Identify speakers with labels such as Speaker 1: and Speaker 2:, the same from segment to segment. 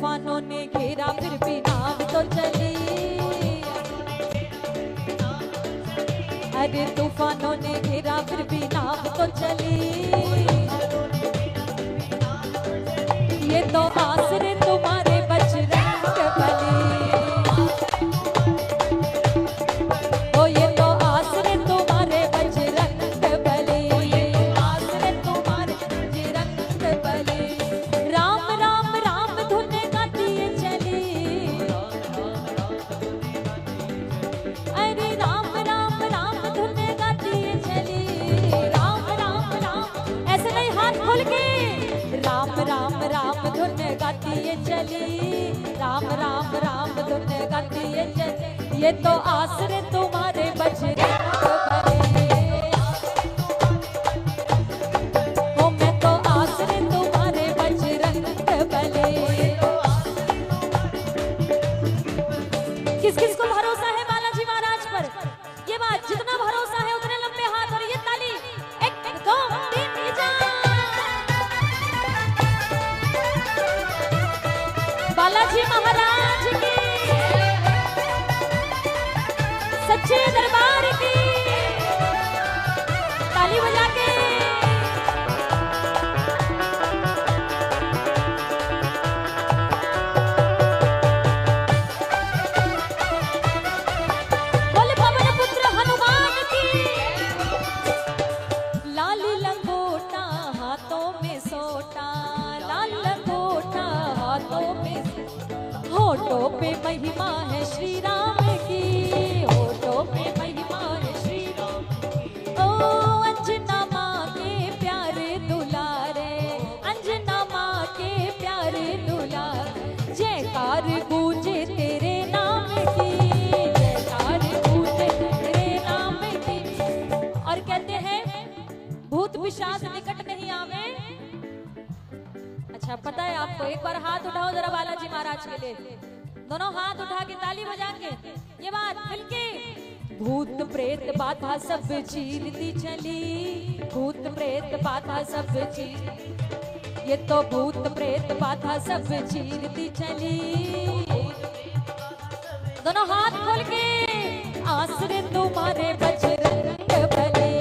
Speaker 1: तूफानों ने घेरा फिर भी नाव तो चली। अरे तूफानों ने घेरा फिर भी नाव तो चली। ये तो आसरे तुम्हारे बजरंग बली। ओ ये तो आसरे तुम्हारे बजरंग बली। आसरे तुम्हारे बजरंग बली। राम राम राम धुन गाती चली। अरे राम राम राम धुन गाती चली। राम राम राम ऐसे नहीं, हाथ खोल के। राम राम राम धुन गाती चली। राम राम राम धुन गाती चली। ये तो आसरे तुम्हारे बजरंग बली। ओ मैं तो आसरे तुम्हारे बजरंग बली। किस किस को भरोसा है बालाजी महाराज पर? ये बात, जितना भरोसा है उतने लंबे हाथ और ये ताली। 1 2 3 जा। बालाजी महाराज की, सच्चे दरबार की, ताली बजा के। बोले पवन पुत्र हनुमान की। लाल लंगोटा हाथों में सोटा। लाल लंगोटा हाथों में, होठों पे महिमा है श्री राम की। होठों पे महिमा है श्री राम की। ओ अंजना माँ के प्यारे दुलारे। अंजना माँ के प्यारे दुलारे। जयकार गूंजे तेरे नाम की। जयकार गूंजे तेरे नाम की। और कहते हैं भूत पिशाच निकट नहीं आवे। अच्छा पता है आपको? एक बार हाथ उठाओ जरा बालाजी महाराज के लिए। दोनों हाथ उठा के ताली बजा के ये बात मिलके। भूत प्रेत बाधा सब चीरती चली। भूत प्रेत बाधा सब चीर, ये तो भूत प्रेत बाधा सब चीरती चली। दोनों हाथ खोल के। आसरे तुम्हारे बजरंग बली।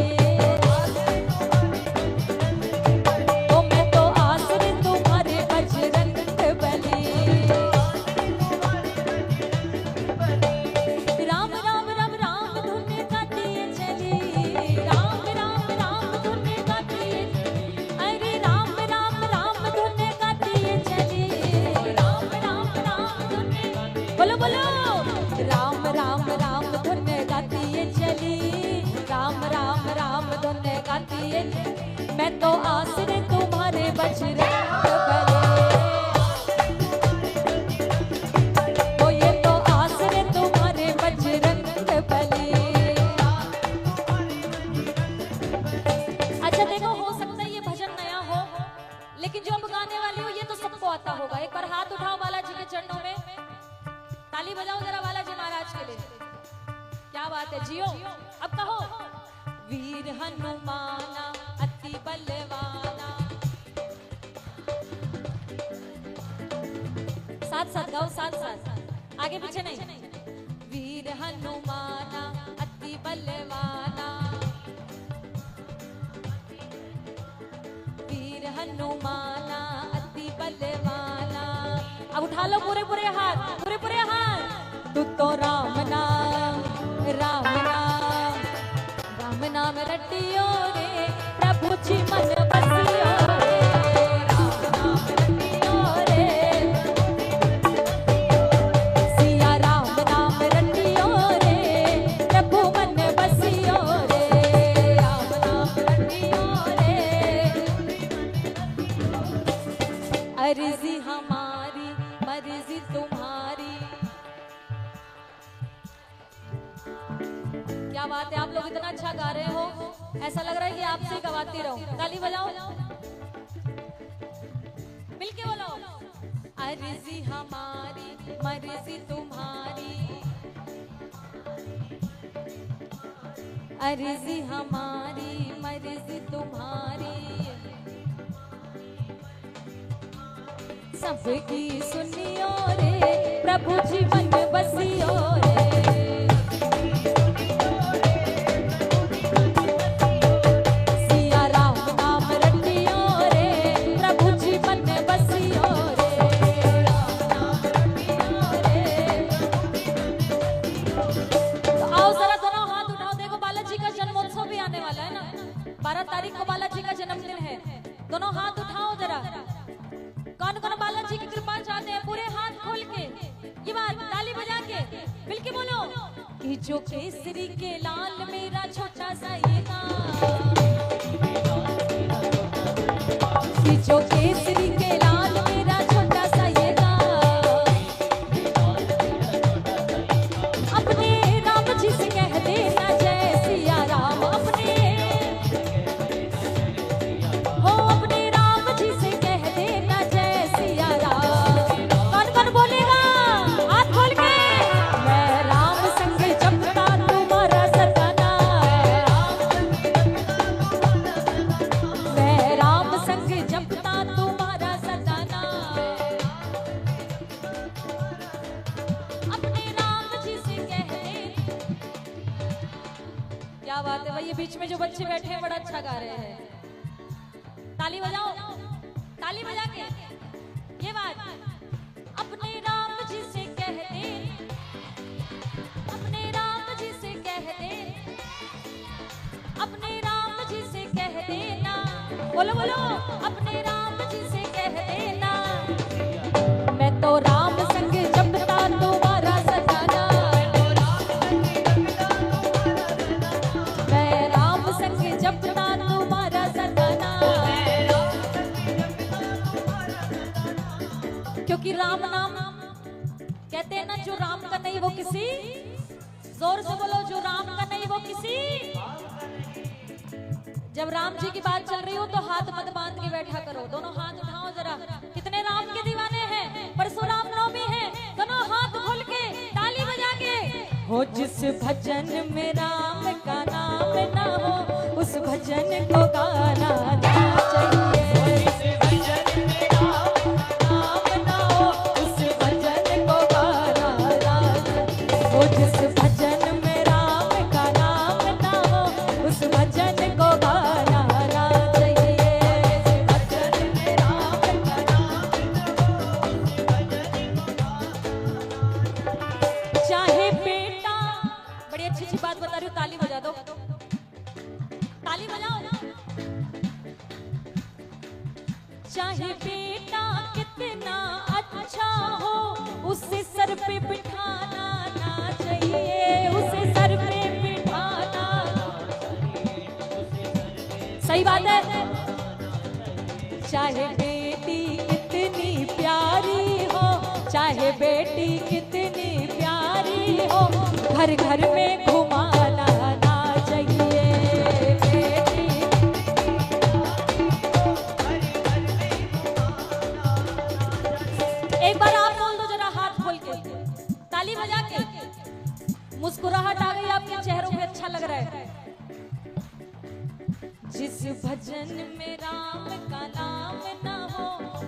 Speaker 1: बोलो बोलो। राम राम राम धुन गाती चली। राम राम राम धुन गाती। मैं तो आसरे तुम्हारे बजरंग बली। ओ ये तो आसरे तुम्हारे बजरंग बली। अच्छा देखो, हो सकता है ये भजन नया हो, लेकिन जो अब गाने वाली हो ये तो सबको आता होगा। एक बार हाथ उठाओ बालाजी के चरणों में, ताली बजाओ जरा बालाजी महाराज के लिए। क्या बात है जियो। अब कहो। वीर हनुमाना अति बलवाना। साथ साथ गाओ, साथ साथ, आगे पीछे नहीं। वीर हनुमाना अति बलवाना। वीर हनुमाना अति बलवाना। अब उठा लो पूरे पूरे हाथ, पूरे पूरे हाथ। तू तो राम नाम, राम नाम, राम नाम रटियो रे। प्रभु जी मन बसियो रे। राम नाम रटियो रे। सिया राम नाम रटियो रे। प्रभु मन बसियो रे। राम नाम रटियो रे। अर्जी हमारी मर्जी तुम्हारी। क्या बात है, आप लोग इतना अच्छा गा रहे हो, ऐसा लग रहा है कि आपसे गवाती रहूं। ताली बजाओ, मिलके बोलो। अर्जी हमारी मर्जी तुम्हारी। अर्जी हमारी मर्जी तुम्हारी। सबकी सुनियो रे, प्रभु जी मन बसियो रे। सिया राम नाम रटियो रे, प्रभु जी मन बसियो रे। राम नाम रटियो रे। तो आओ जरा दोनों हाथ उठाओ, देखो बालाजी का जन्मोत्सव भी आने वाला है ना, 12 तारीख को बालाजी का जन्मदिन है। दोनों हाथ उठाओ जरा, कौन कौन बालाजी की कृपा चाहते हैं, पूरे हाथ खोल के ये बात ताली बजा के मिलके बोलो कि जो केसरी के लाल मेरा छोटा सा ये गाँव, कि जो केसरी के लाल मेरा छोटा सा ये गाँव, अपने राम जी से कह देना जय सिया राम, अपने हो अपने राम जी से कह देना जय सिया राम। कौन कौन बोलेगा हाथ खोल के, मैं राम संग जपता तुम्हारा सदा नाम, मैं राम संग जपता तुम्हारा सदा नाम, अपने राम जी से कह दे। क्या बात है भाई, ये बीच में जो बच्चे बैठे हैं बड़ा अच्छा गा रहे हैं, ताली बजाओ, ताली बजा के ये बात, अपने राम जी से कह दे, अपने राम जी से कह दे, अपने राम जी से कह देना, बोलो बोलो, अपने राम जी से कह देना, मैं तो राम संग जपता तुम्हारा सदा नाम, मैं राम संग जपता तुम्हारा सदा नाम, क्योंकि राम नाम कहते हैं ना, जो राम का नहीं वो किसी, जोर से बोलो, जो राम का नहीं वो किसी। जब राम जी की बात चल रही हो तो हाथ मत बांध के बैठा करो, दोनों हाथ उठाओ जरा, कितने राम के दीवाने हैं, परशुराम नवमी है, दोनों हाथ खोल के ताली बजा के, हो जिस भजन में राम का नाम ना हो, उस भजन को गाना ना चाहिए। जिस भजन में राम का नाम ना हो, उस भजन को गाना ना चाहिए। भजन में राम का नाम ना हो, चाहे बेटा, बड़ी अच्छी अच्छी बात बता रही हूँ, ताली बजा दो, ताली बजाओ। चाहे बेटा कितना अच्छा हो, उसे सर पे बिठाना ना चाहिए, उसे सर पे बिठाना, सही बात है। चाहे बेटी कितनी प्यारी हो, चाहे बेटी कितनी प्यारी हो, घर घर में घुमाना ना चाहिए, बेटी एक बार आप बोल दो जरा हाथ खोल के, ताली बजा के, मुस्कुराहट आ गई आपके चेहरों पे, अच्छा लग रहा है। जिस भजन में राम का नाम ना हो,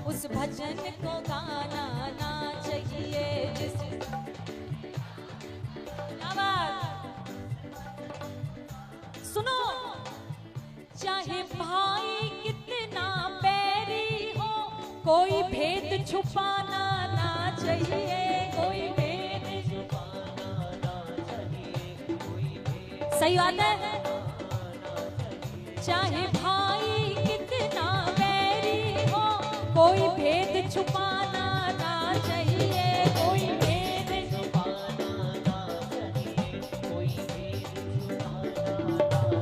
Speaker 1: उस भजन को गाना ना चाहिए। जिस सुनो, चाहे भाई कितना बैरी हो, कोई भेद छुपाना ना चाहिए, कोई भेद छुपाना ना चाहिए, कोई भेद, सही बात है। चाहे भाई कितना बैरी हो, कोई भेद छुपाना ना चाहिए, कोई भेद छुपाना ना चाहिए, कोई भेद छुपाना ना चाहिए।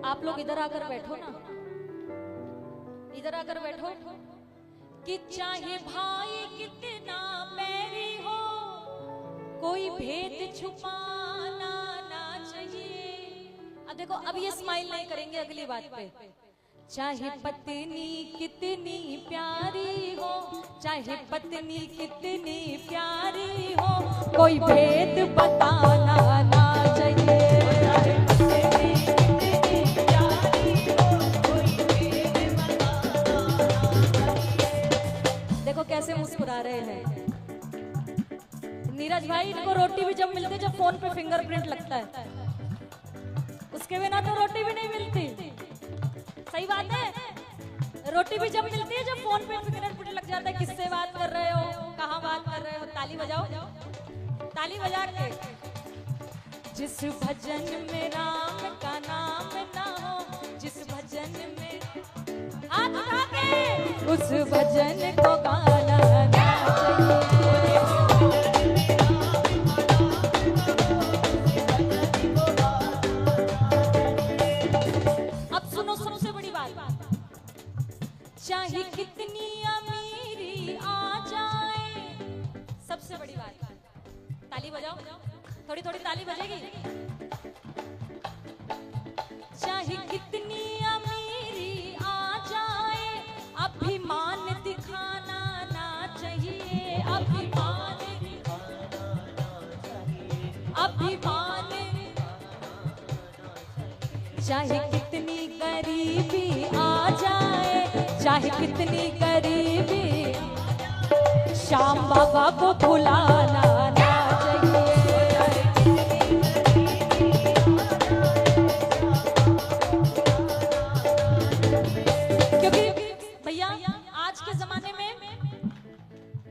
Speaker 1: आप लोग इधर आकर बैठो ना, इधर आकर बैठो, कि चाहे भाई कितना बैरी हो, कोई भेद छुपाना ना चाहिए। अब देखो, अब ये स्माइल नहीं करेंगे अगली बात पे। चाहे पत्नी कितनी प्यारी हो, चाहे पत्नी कितनी प्यारी हो, कोई भेद बताना ना चाहिए। चाहे पत्नी कितनी प्यारी हो, कोई भेद बताना ना चाहिए। देखो कैसे कैसे मुस्कुरा रहे हैं। नीरज भाई, इनको रोटी भी जब मिलती है जब फोन पे फिंगरप्रिंट लगता है, उसके बिना तो रोटी भी नहीं मिलती। सही बात है, रोटी भी जब मिलती है जब फोन पे फिंगरप्रिंट लग जाता है। किससे बात कर रहे हो, कहाँ बात कर रहे हो, ताली बजाओ, ताली बजा के। जिस भजन में राम का नाम ना हो, जिस भजन में हाथ उठा के उस भजन को गाना ना चाहिए। अब सुनो सबसे बड़ी बात, चाहे कितनी अमीरी आ जाए, सबसे बड़ी बात, ताली बजाओ, थोड़ी थोड़ी ताली बजेगी। चाहे कितनी अमीरी आ जाए, अभिमान दिखाना ना चाहिए। अभिमान, अभिमान, चाहे कितनी गरीबी आ जाए, चाहे कितनी गरीबी, श्याम बाबा को भुलाना ना चाहिए। क्योंकि भैया आज के जमाने में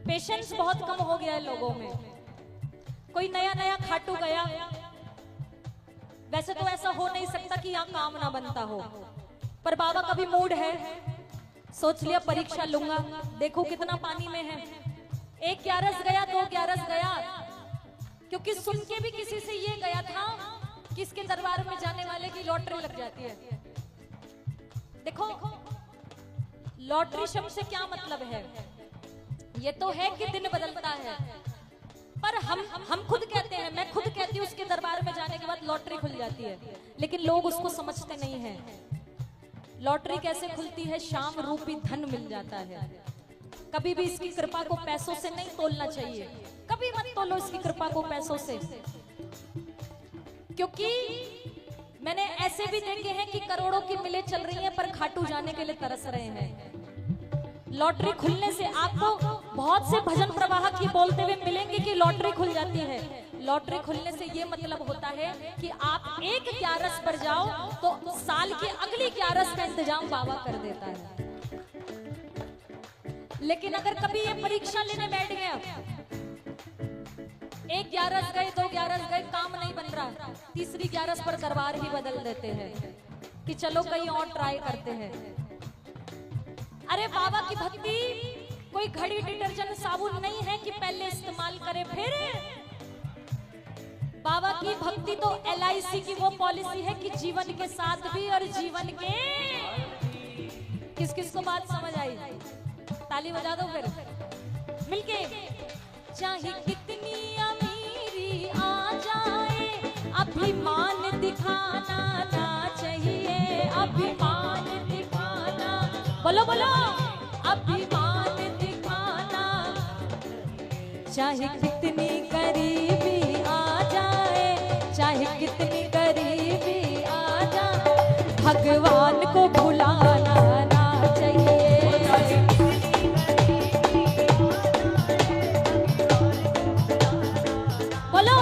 Speaker 1: पेशेंस बहुत कम हो गया है लोगों में। कोई नया नया खाटू गया, वैसे तो ऐसा हो नहीं सकता कि यहाँ काम ना बनता हो, पर बाबा का भी मूड है, सोच लिया परीक्षा लूंगा। देखो कितना पानी में है, एक ग्यारस गया, दो ग्यारस गया, क्योंकि सुन के भी किसी से ये गया था कि इसके दरबार में जाने वाले की लॉटरी लग जाती है। देखो लॉटरी शब्द से क्या मतलब है, ये तो है कि दिन बदलता है, पर हम खुद कहते हैं, मैं खुद कहती हूँ उसके दरबार में जाने के बाद लॉटरी खुल जाती है, लेकिन लोग उसको समझते नहीं है। लॉटरी कैसे खुलती है, शाम रूपी धन मिल जाता है। कभी भी इसकी कृपा को पैसों से नहीं तोलना चाहिए, कभी मत तोलो इसकी कृपा को पैसों से, क्योंकि मैंने ऐसे भी देखे हैं कि करोड़ों की मिलें चल रही हैं पर खाटू जाने के लिए तरस रहे हैं। लॉटरी खुलने से आपको बहुत से भजन प्रवाह की बोलते हुए मिलेंगे कि लॉटरी खुल जाती है। लॉटरी खुलने से ये मतलब होता है कि आप एक ग्यारस पर जाओ तो साल की अगली ग्यारस का इंतजाम बाबा कर देता है। लेकिन अगर कभी ये परीक्षा लेने बैठ गया, एक ग्यारस गए, दो ग्यारस गए, काम नहीं बन रहा, तीसरी ग्यारस पर दरबार ही बदल देते हैं कि चलो कहीं और ट्राई करते हैं। अरे बाबा की भक्ति कोई घड़ी डिटर्जेंट साबुन नहीं है कि पहले इस्तेमाल करे फिर। बाबा की भक्ति तो LIC की वो पॉलिसी है कि जीवन के साथ भी और जीवन के, किस किस को बात समझ आई, ताली बजा दो फिर मिलके। चाहे कितनी अमीरी आ जाए, अभिमान दिखाना ना चाहिए। अभिमान दिखाना, बोलो बोलो, अभिमान दिखाना। चाहे कितनी गरीबी आ जाए, चाहे कितनी गरीबी आ जाए, भगवान को भुलाना ना चाहिए। बोलो,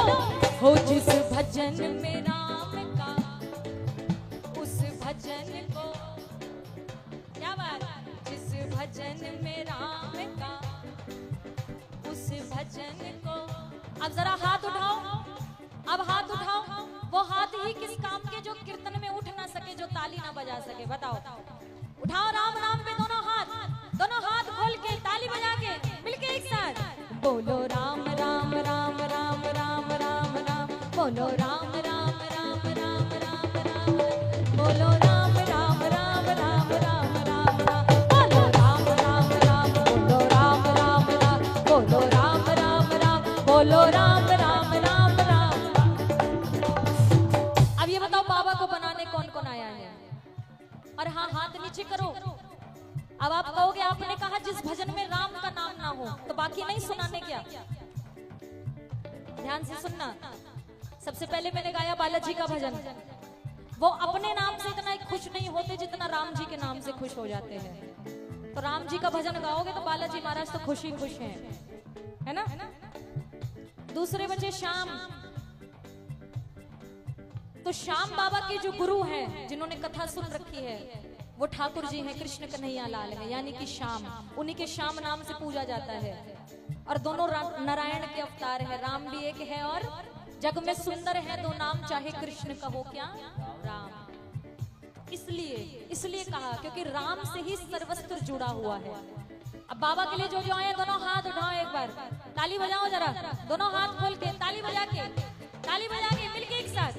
Speaker 1: हो जिस भजन में राम का, उस भजन को, क्या बात, जिस भजन में राम का, उस भजन को। अब जरा हाथ उठाओ, अब हाथ उठाओ, वो हाथ ही किस काम के जो कीर्तन में उठ ना सके, जो ताली ना बजा सके, बताओ। उठाओ राम नाम पे दोनों हाथ खोल के ताली बजा के मिलके एक साथ बोलो राम राम राम राम राम राम राम, बोलो राम राम राम राम राम राम, बोलो राम राम राम राम राम राम राम, बोलो राम राम राम, बोलो राम राम राम, बोलो राम राम राम, बोलो राम राम राम राम। अब ये बताओ बाबा को बनाने कौन कौन आया है? और हाँ, हाथ नीचे करो। अब आप कहोगे आपने कहा जिस भजन में राम का नाम ना हो, तो बाकी नहीं सुनाने क्या? ध्यान से सुनना। सबसे पहले मैंने गाया बालाजी का भजन। वो अपने नाम से इतना खुश नहीं होते जितना राम जी के नाम से खुश हो जाते हैं। तो राम जी का भजन गाओगे तो बालाजी महाराज तो खुश ही खुश हैं, है ना। दूसरे बचे श्याम। तो श्याम बाबा के जो गुरु हैं, जिन्होंने कथा सुन रखी है, वो ठाकुर जी हैं, कृष्ण कन्हैया लाल है, यानी कि श्याम। उन्हीं के श्याम नाम से पूजा जाता है। और दोनों नारायण के अवतार है। राम भी एक है और जग में सुंदर है दो नाम, चाहे कृष्ण कहो क्या राम। इसलिए कहा क्योंकि राम से ही सर्वस्त्र जुड़ा हुआ है। अब बाबा के लिए जो जो आए दोनों हाथ उठाओ, एक बार ताली बजाओ जरा, दोनों हाथ खोल के ताली बजा के मिलके एक साथ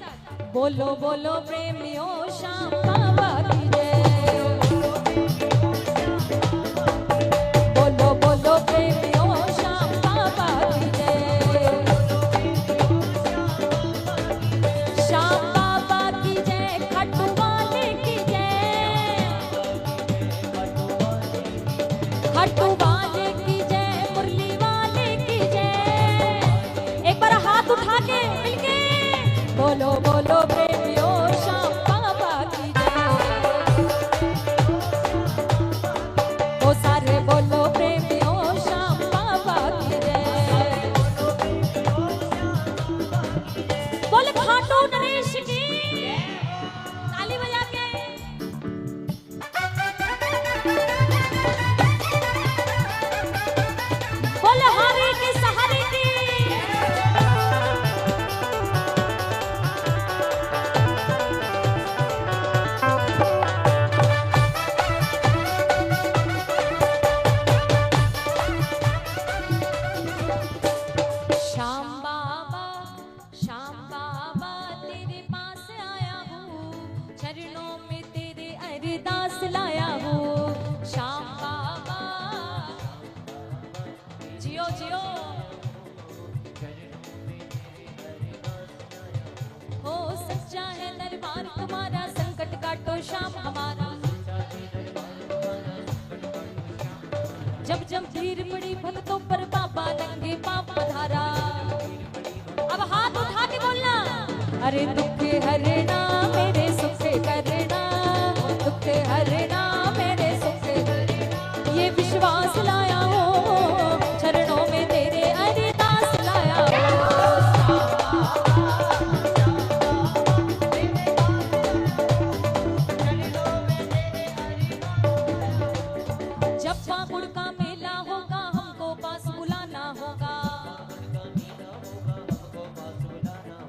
Speaker 1: बोलो बोलो प्रेमियों श्याम बाबा की जय। बोलो बोलो प्रेमियों श्याम बाबा की जय। श्याम बाबा की जय, खाटू वाले की जय, खाटू वाले की जय, मुरली वाले की जय। एक बार हाथ उठा के मिलके बोलो बोलो प्रेमियों श्याम बाबा की जय। वो सारे बोलो प्रेमियों श्याम बाबा की जय। बोले खाटू नरेश की ताली बजा के। बोले हारे की सहारे की। श्याम बाबा तेरे पास आया हूँ, चरणों में तेरे अरदास लाया हूँ। श्याम बाबा जियो जियो हो, सच्चा है दरबार तुम्हारा, संकट काटो श्याम हमारा। जब जब भीड़ पड़ी भक्तों पर बाबा नंगे पाप पधारा। अब हाथ उठा के बोलना, अरे दुख हरना मेरे सुख करना, दुख हरना मेरे सुख करना। ये विश्वास लाया हो, चरणों में तेरे अरदास लाया हो। जब फागुन का मेला होगा हमको पास बुलाना होगा।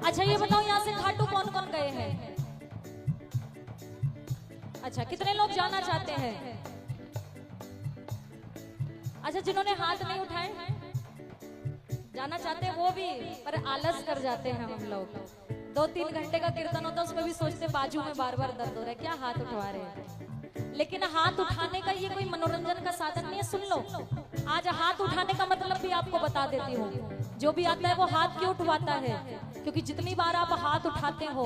Speaker 1: अच्छा ये बताओ यहाँ से खाटू कौन कौन गए हैं? अच्छा कितने लोग जाना चाहते हैं? अच्छा जिन्होंने हाथ नहीं उठाए जाना चाहते हैं वो भी, पर आलस कर जाते हैं हम लोग। 2-3 घंटे का कीर्तन होता है, उसमें भी सोचते बाजू में बार बार दर्द हो रहा है, क्या हाथ उठवा रहे हैं। लेकिन हाथ उठाने का ये कोई मनोरंजन का साधन नहीं है। सुन लो, आज हाथ उठाने का मतलब भी आपको बता देती हूँ। जो भी आता है वो हाथ क्यों उठवाता है? क्योंकि जितनी बार आप हाथ उठाते हो,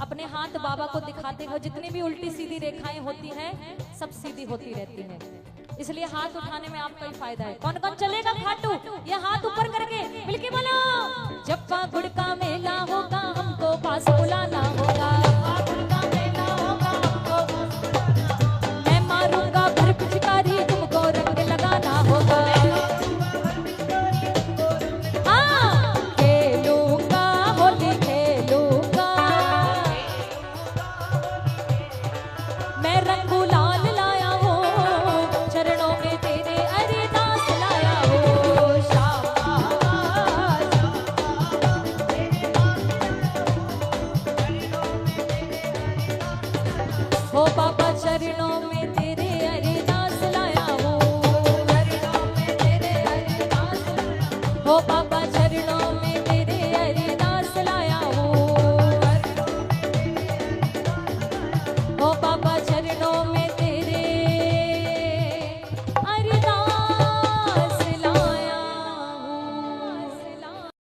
Speaker 1: अपने हाथ बाबा को दिखाते हो, जितनी भी उल्टी सीधी रेखाएं होती हैं सब सीधी होती रहती हैं। इसलिए हाथ उठाने में आपका ही फायदा है। कौन कौन चलेगा खाटू? ये हाथ ऊपर करके मिलके बोलो, जब फागुन का मेला होगा हमको पास बुलाना होगा। मैं मारूंगा भर पिचकारी, तुमको रंग लगाना होगा। हाँ खेलूंगा होली खेलूंगा, मैं रंग गुलाल लाया हूँ, चरणों में तेरे अरदास लाया हूँ। श्याम हो बाबा चरणों में तेरे अरदास लाया हूँ, चरणों में तेरे अरदास हो बाबा।